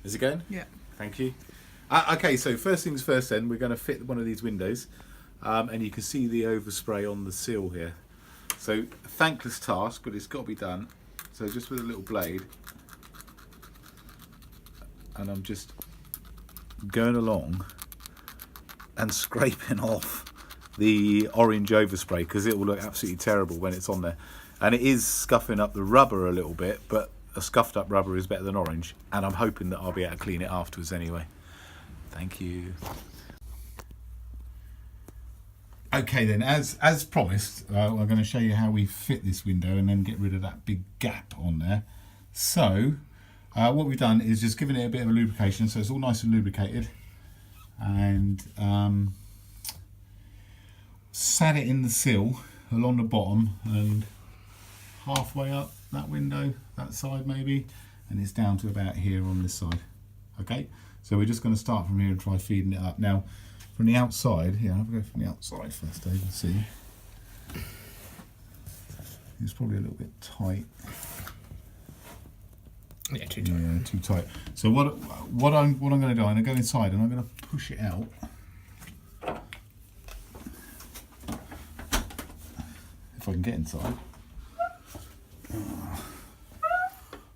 Is it going? Yeah. Thank you. Okay, so first things first then, we're going to fit one of these windows. And you can see the overspray on the seal here. So, a thankless task, but it's got to be done. So just with a little blade. And I'm just going along and scraping off the orange overspray because it will look absolutely terrible when it's on there. And it is scuffing up the rubber a little bit, but a scuffed up rubber is better than orange. And I'm hoping that I'll be able to clean it afterwards anyway. Thank you. Okay then, as promised, I'm going to show you how we fit this window and then get rid of that big gap on there. So, what we've done is just given it a bit of a lubrication, so it's all nice and lubricated, and sat it in the sill along the bottom and halfway up that window, that side maybe, and it's down to about here on this side. Okay, so we're just going to start from here and try feeding it up. Now, from the outside, here, I'll go from the outside first, Dave, and see. It's probably a little bit tight. Yeah, too tight. Yeah, too tight. So what I'm going to do, I'm going to go inside and I'm going to push it out. If I can get inside.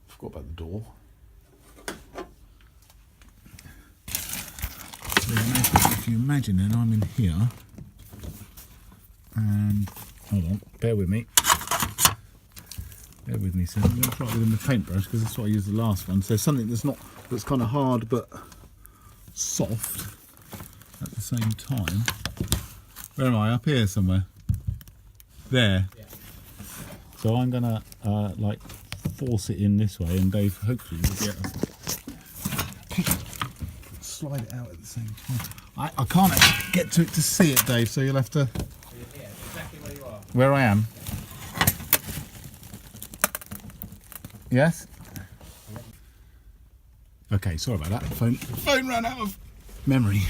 Forgot about the door. So if you imagine then I'm in here, and hold on, bear with me. So I'm going to try it with the paintbrush because that's what I used the last one. So something that's kind of hard but soft at the same time. Where am I? Up here somewhere. There. Yeah. So I'm going to like force it in this way, and Dave hopefully will be able to slide it out at the same time. I can't get to it to see it, Dave, so you'll have to... Yeah, exactly where you are. Where I am. Yes? Okay, sorry about that. Phone ran out of memory.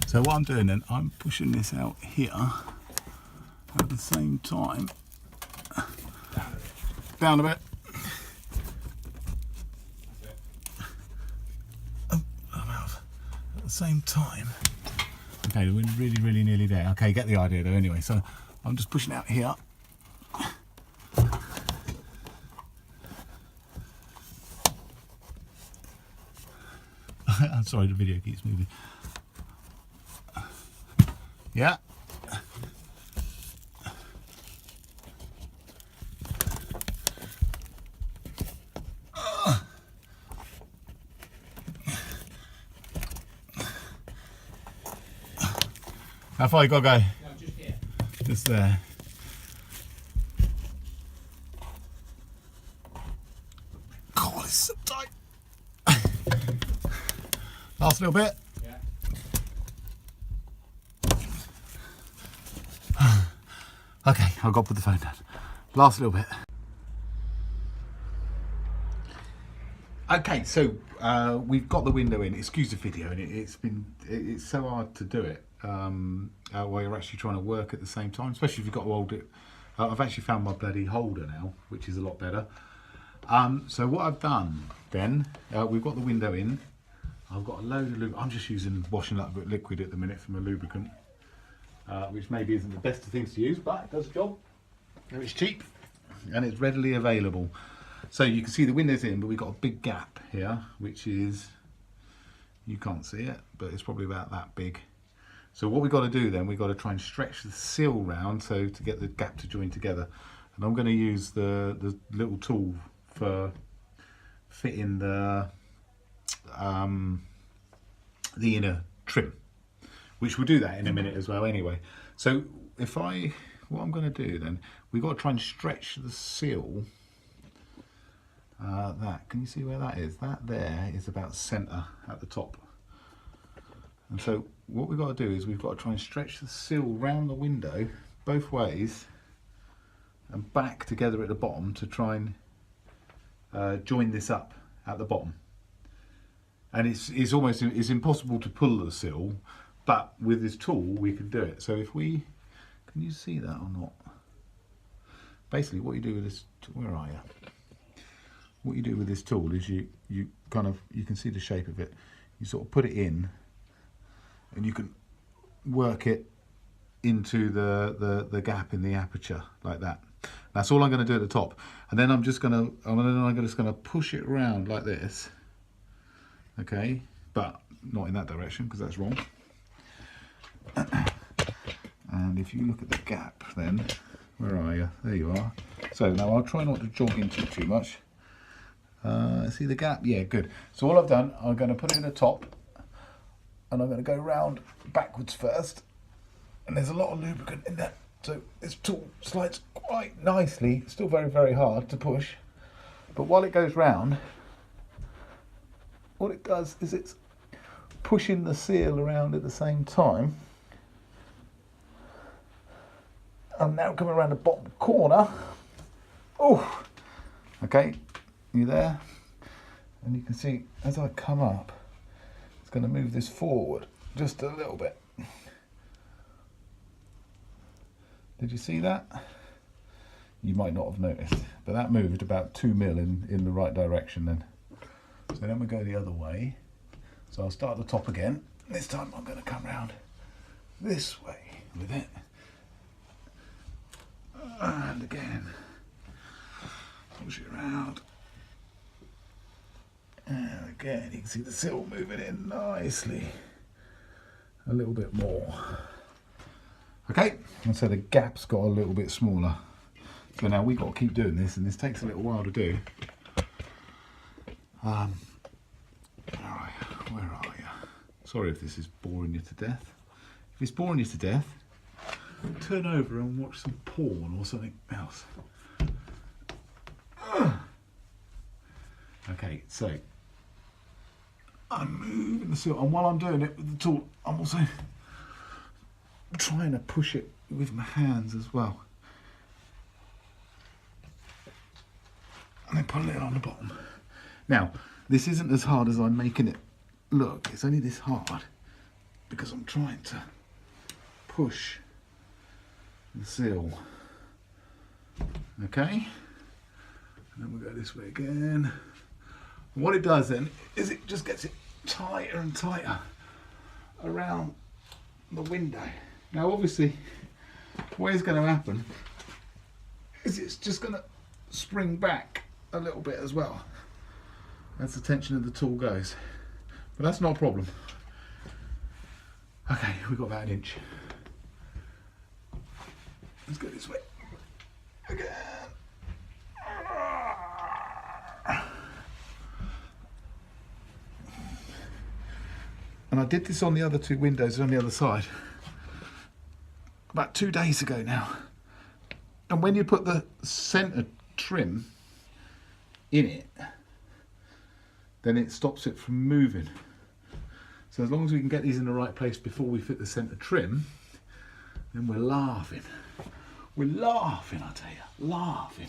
So what I'm doing then, I'm pushing this out here at the same time. Down a bit. I'm out at the same time. Okay, we're really nearly there. Okay, get the idea though anyway. So I'm just pushing out here. I'm sorry, the video keeps moving. Yeah. How far you got to go? No, just here. Just there. God, it's so tight. Last little bit. Yeah. Okay, I'll go put the phone down. Last little bit. Okay, so we've got the window in. Excuse the video, and it's so hard to do it while you're actually trying to work at the same time, especially if you've got to hold it. I've actually found my bloody holder now, which is a lot better. So what I've done then, we've got the window in. I've got a load of lubricant. I'm just using washing up liquid at the minute from a lubricant, which maybe isn't the best of things to use, but it does the job. And it's cheap and it's readily available. So you can see the window's in, but we've got a big gap here, which is, you can't see it, but it's probably about that big. So what we've got to do then, we've got to try and stretch the sill round so to get the gap to join together. And I'm going to use the little tool for fitting the inner trim, which we'll do that in a minute as well anyway. So what I'm going to do then, we've got to try and stretch the sill. Can you see where that is? That there is about centre at the top. And so what we've got to do is we've got to try and stretch the sill round the window both ways and back together at the bottom to try and join this up at the bottom. And it's impossible to pull the sill, but with this tool we can do it. So if we, can you see that or not? Basically what you do with this, where are you? what you do with this tool is you kind of, you can see the shape of it. You sort of put it in, and you can work it into the gap in the aperture like that. That's all I'm going to do at the top, and then I'm just going to push it around like this. Okay, but not in that direction because that's wrong. And if you look at the gap, then where are you? There you are. So now I'll try not to jog into it too much. See the gap? Yeah, good. So all I've done, I'm going to put it in the top, and I'm going to go round backwards first. And there's a lot of lubricant in there, so this tool slides quite nicely. It's still very, very hard to push, but while it goes round, what it does is it's pushing the seal around at the same time. I'm now coming around the bottom corner. Oh, okay, you there? And you can see as I come up, it's going to move this forward just a little bit. Did you see that? You might not have noticed, but that moved about 2 mil in the right direction then. So then we go the other way. So I'll start at the top again. This time I'm going to come round this way with it. And again, push it around. And again, you can see the seal moving in nicely. A little bit more. Okay, and so the gap's got a little bit smaller. So now we've got to keep doing this, and this takes a little while to do. Where are you? Sorry if this is boring you to death. If it's boring you to death, turn over and watch some porn or something else. Okay, so I'm moving the seal, and while I'm doing it with the tool, I'm also trying to push it with my hands as well, and then put it on the bottom. Now, this isn't as hard as I'm making it look. It's only this hard because I'm trying to push the seal. Okay, and then we'll go this way again. And what it does then is it just gets it tighter and tighter around the window. Now obviously what is going to happen is it's just going to spring back a little bit as well as the tension of the tool goes, but that's not a problem. Okay, we've got about an inch. Let's go this way again. And I did this on the other two windows on the other side about 2 days ago now. And when you put the centre trim in it, then it stops it from moving. So as long as we can get these in the right place before we fit the centre trim, then we're laughing. We're laughing, I tell you, laughing.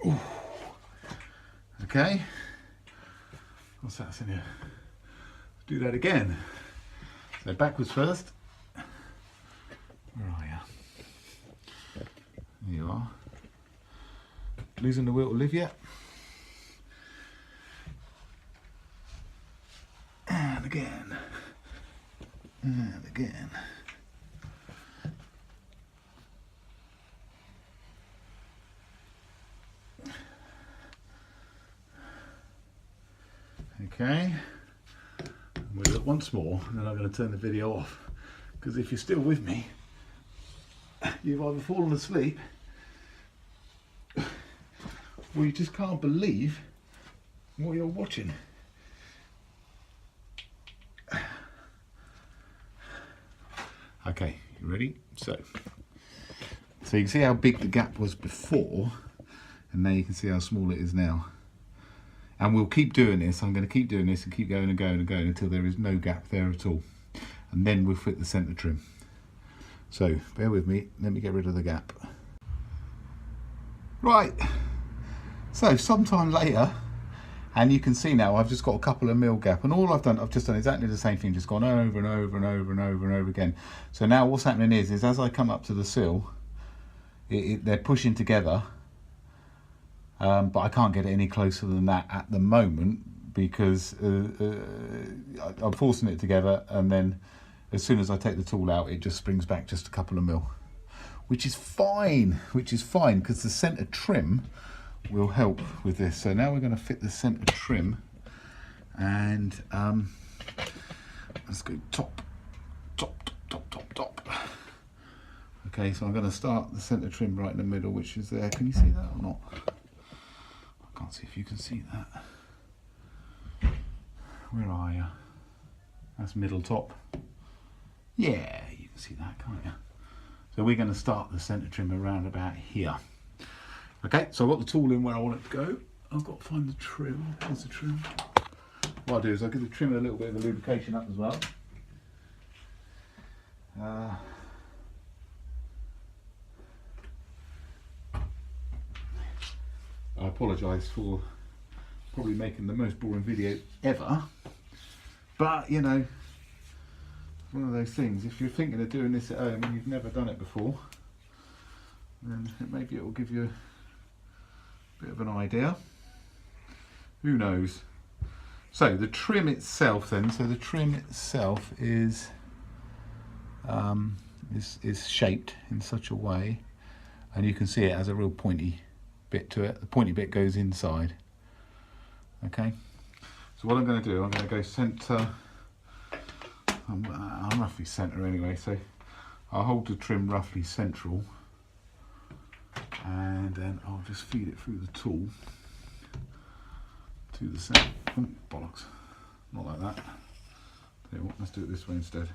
Ooh. Okay, what's that in here? Let's do that again. So backwards first. Where are you? There you are. Losing the will to live yet? And again. And again. Okay, we'll look once more, and then I'm going to turn the video off, because if you're still with me, you've either fallen asleep or you just can't believe what you're watching. Okay, you ready? So you can see how big the gap was before, and now you can see how small it is now. And we'll keep doing this. I'm going to keep doing this and keep going and going and going until there is no gap there at all. And then we'll fit the centre trim. So bear with me, let me get rid of the gap. Right, so sometime later, And you can see now I've just got a couple of mil gap, and all I've just done exactly the same thing, just gone over and over and over and over and over again. So now what's happening is as I come up to the sill, they're pushing together, but I can't get it any closer than that at the moment because I'm forcing it together, and then as soon as I take the tool out, it just springs back just a couple of mil, which is fine because the centre trim will help with this. So now we're going to fit the centre trim, and let's go top. Okay, so I'm going to start the centre trim right in the middle, which is there. Can you see that or not? I can't see if you can see that. Where are you? That's middle top. Yeah, you can see that, can't you? So we're going to start the centre trim around about here. Okay, so I've got the tool in where I want it to go. I've got to find the trim. There's the trim. What I'll do is I'll give the trim a little bit of a lubrication up as well. I apologise for probably making the most boring video ever, but you know, it's one of those things. If you're thinking of doing this at home and you've never done it before, then maybe it will give you a bit of an idea. Who knows? So the trim itself then, so the trim itself is shaped in such a way, and you can see it has a real pointy bit to it. The pointy bit goes inside. Okay, so what I'm going to do, I'm going to go centre. I'm roughly centre anyway, so I'll hold the trim roughly central, and then I'll just feed it through the tool to the centre. Oh, bollocks, not like that. Tell you what, let's do it this way instead.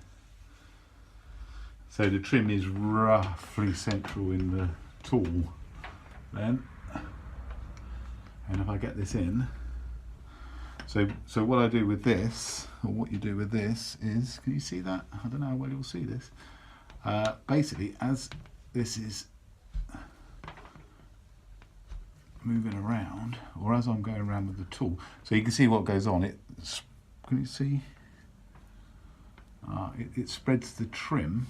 So the trim is roughly central in the tool then, and if I get this in, so what I do with this, or what you do with this is, can you see that? I don't know how well you'll see this. Basically, as this is moving around, or as I'm going around with the tool, so you can see what goes on. Can you see? It spreads the trim,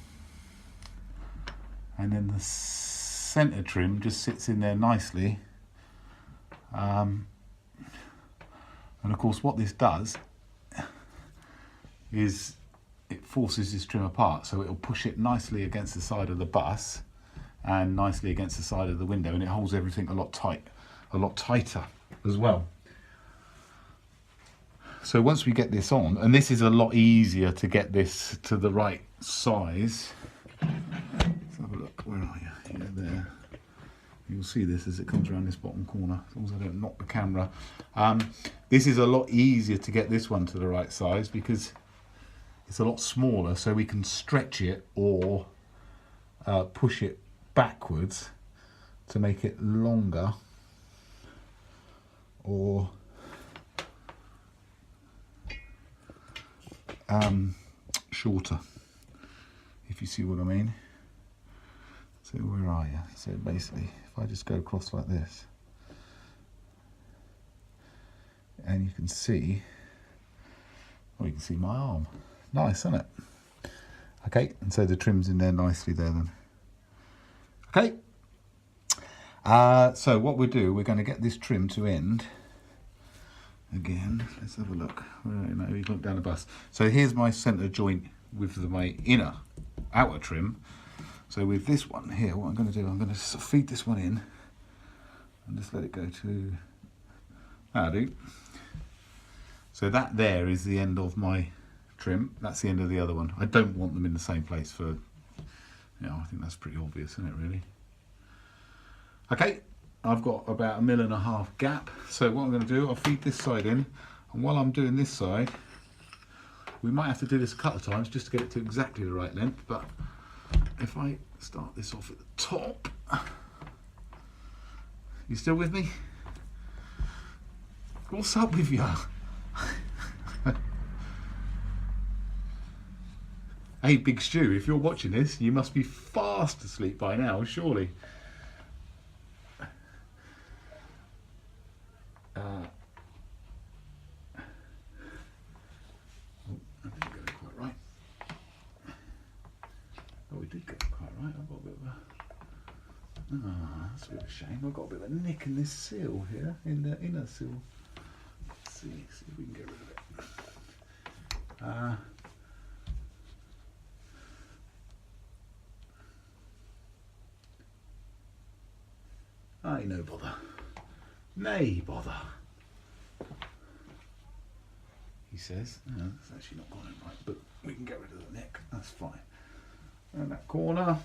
and then the centre trim just sits in there nicely. And of course what this does is it forces this trim apart, so it'll push it nicely against the side of the bus and nicely against the side of the window, and it holds everything a lot tighter as well. So once we get this on, and this is a lot easier to get this to the right size. Let's have a look, where are you? Yeah, there. You'll see this as it comes around this bottom corner, as long as I don't knock the camera. This is a lot easier to get this one to the right size because it's a lot smaller, so we can stretch it or push it backwards to make it longer or shorter, if you see what I mean. So where are you? So basically, if I just go across like this, and you can see, well, you can see my arm. Nice, isn't it? Okay, and so the trim's in there nicely there then. Okay, so what we'll do, we're going to get this trim to end. Again, let's have a look. No, you look down the bus. So here's my centre joint with my outer trim. So with this one here, what I'm going to do, I'm going to feed this one in and just let it go to, that'll do. So that there is the end of my trim. That's the end of the other one. I don't want them in the same place for, you know, I think that's pretty obvious, isn't it, really? Okay, I've got about 1.5 mil gap. So what I'm going to do, I'll feed this side in, and while I'm doing this side, we might have to do this a couple of times just to get it to exactly the right length, but if I start this off at the top, you still with me? What's up with you? Hey, Big Stew, if you're watching this, you must be fast asleep by now, surely. Oh, we did get it quite right. I've got a bit of a... Oh, that's a bit of a shame. I've got a bit of a nick in this seal here, in the inner seal. Let's see if we can get rid of it. Aye, no bother. Nay, bother. He says. No, it's actually not gone in right, but we can get rid of the neck. That's fine. And that corner.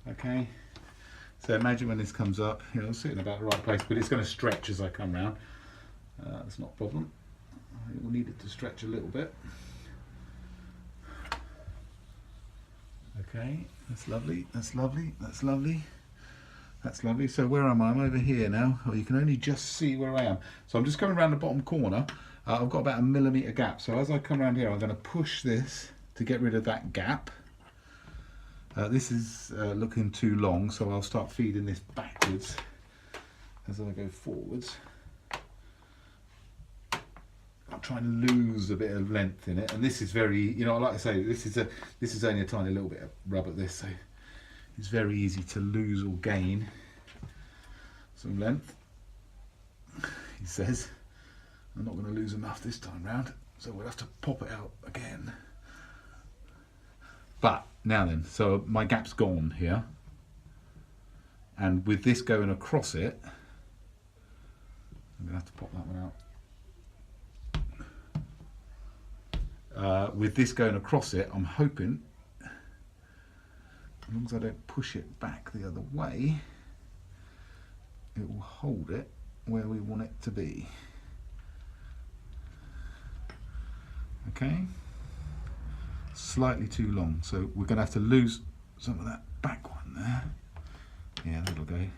Okay. So imagine when this comes up, you know, it's sitting about the right place, but it's going to stretch as I come round. That's not a problem. It will need it to stretch a little bit. Okay, that's lovely, that's lovely, that's lovely. That's lovely. So where am I? I'm over here now. Oh, you can only just see where I am. So I'm just coming around the bottom corner. I've got about a 1mm gap. So as I come around here, I'm going to push this to get rid of that gap. This is looking too long, so I'll start feeding this backwards as I go forwards. I'm trying to lose a bit of length in it, and this is very, you know, like I say, this is only a tiny little bit of rub at this, so it's very easy to lose or gain some length. He says I'm not going to lose enough this time round, so we'll have to pop it out again. But now then, so my gap's gone here, and with this going across it, I'm going to have to pop that one out. With this going across it, I'm hoping, as long as I don't push it back the other way, it will hold it where we want it to be. Okay, slightly too long, so we're going to have to lose some of that back one there. Yeah, that'll go.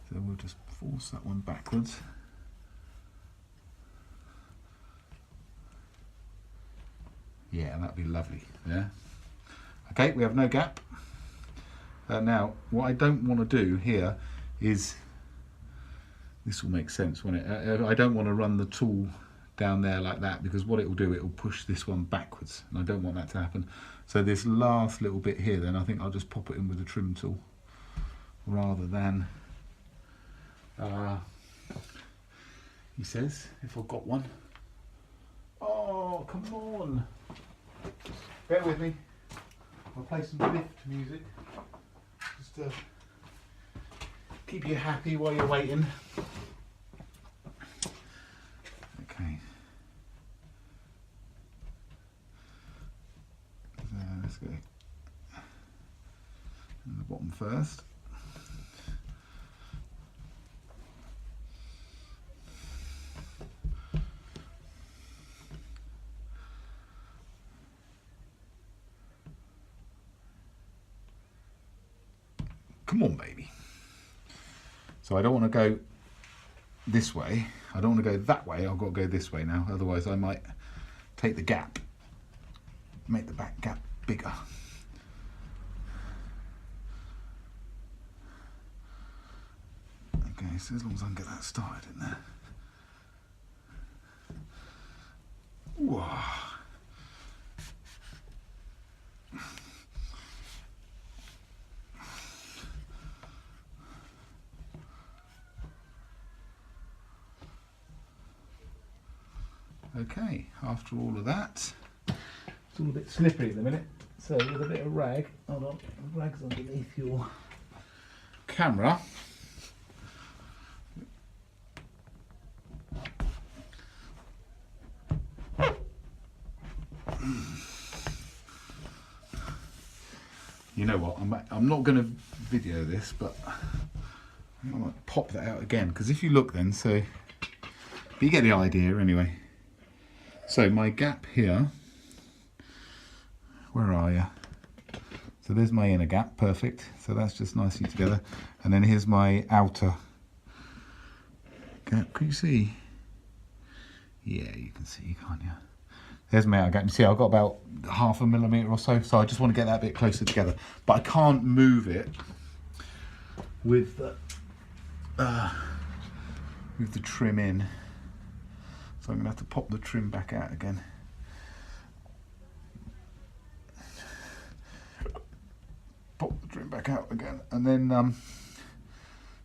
So we'll just force that one backwards. Yeah, that'd be lovely. Yeah. Okay, we have no gap. Now, what I don't want to do here is, this will make sense, won't it? I don't want to run the tool down there like that, because what it will do, it will push this one backwards, and I don't want that to happen. So this last little bit here, then I think I'll just pop it in with the trim tool rather than, he says, if I've got one. Oh, come on. Bear with me. I'll play some lift music just to keep you happy while you're waiting. Okay. So let's go in the bottom first. Come on, baby. So I don't want to go this way. I don't want to go that way. I've got to go this way now. Otherwise I might take the gap, make the back gap bigger. Okay, so as long as I can get that started in there. Whoa. Okay, after all of that, it's all a bit slippery at the minute, so with a bit of rag, hold on, the rag's underneath your camera. You know what, I'm not going to video this, but I might pop that out again, because if you look then, so you get the idea anyway. So my gap here, where are you? So there's my inner gap, perfect. So that's just nicely together. And then here's my outer gap, can you see? Yeah, you can see, can't you? There's my outer gap. You see, I've got about 0.5 mm or so. So I just want to get that bit closer together. But I can't move it with the trim in. So I'm going to have to pop the trim back out again. back out again, and then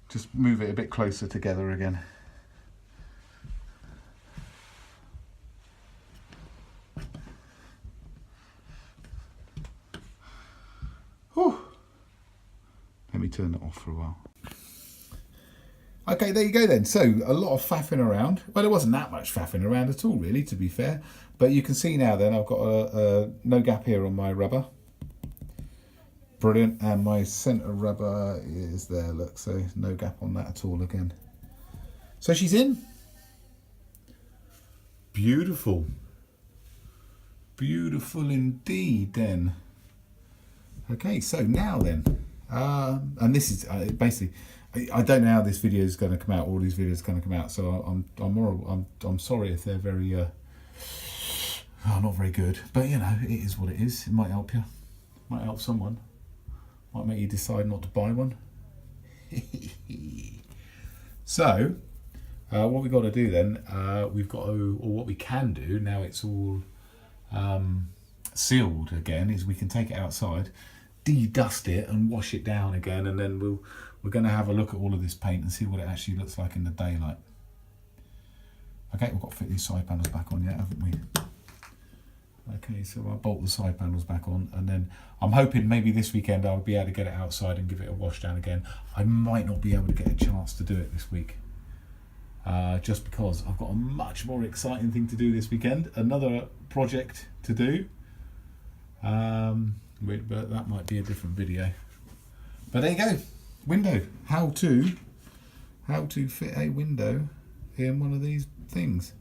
just move it a bit closer together again. Whew. Let me turn it off for a while. Okay, there you go then. So a lot of faffing around. Well, there wasn't that much faffing around at all, really, to be fair. But you can see now then I've got a no gap here on my rubber. Brilliant. And my centre rubber is there, look. So no gap on that at all again. So she's in. Beautiful. Beautiful indeed then. Okay, so now then. And this is basically... I don't know how this video is going to come out. All these videos are going to come out, so I'm sorry if they're very not very good. But you know, it is what it is. It might help you. Might help someone. Might make you decide not to buy one. So, what we've got to do then, we've got to, or what we can do now, it's all sealed again, is we can take it outside, de-dust it, and wash it down again, and then we're going to have a look at all of this paint and see what it actually looks like in the daylight. Okay, we've got to fit these side panels back on yet, haven't we? Okay, so I'll bolt the side panels back on, and then I'm hoping maybe this weekend I'll be able to get it outside and give it a wash down again. I might not be able to get a chance to do it this week, just because I've got a much more exciting thing to do this weekend, another project to do, but that might be a different video. But there you go. Window, how to fit a window in one of these things.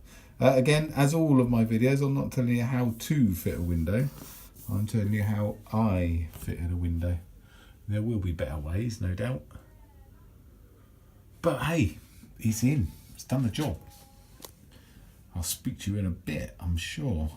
Again, as all of my videos, I'm not telling you how to fit a window, I'm telling you how I fitted a window. There will be better ways, no doubt, but hey, it's in, it's done the job. I'll speak to you in a bit, I'm sure.